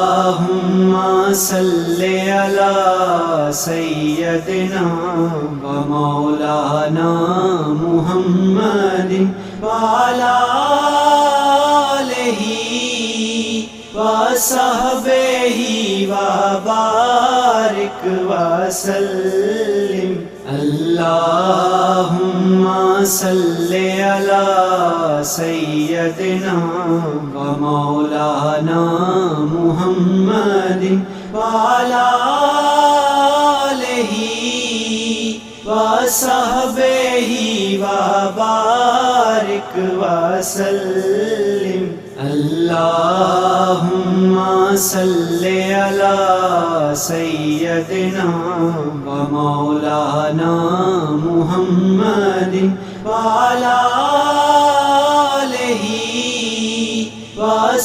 اللهم صل على سيدنا ومولانا محمد وعلى آله وصحبه وبارك وسلم اللهم صل على سيدنا ومولانا محمد وعلى آله وصحبه وبارك وسلم اللهم صل على سيدنا ومولانا محمد وعلى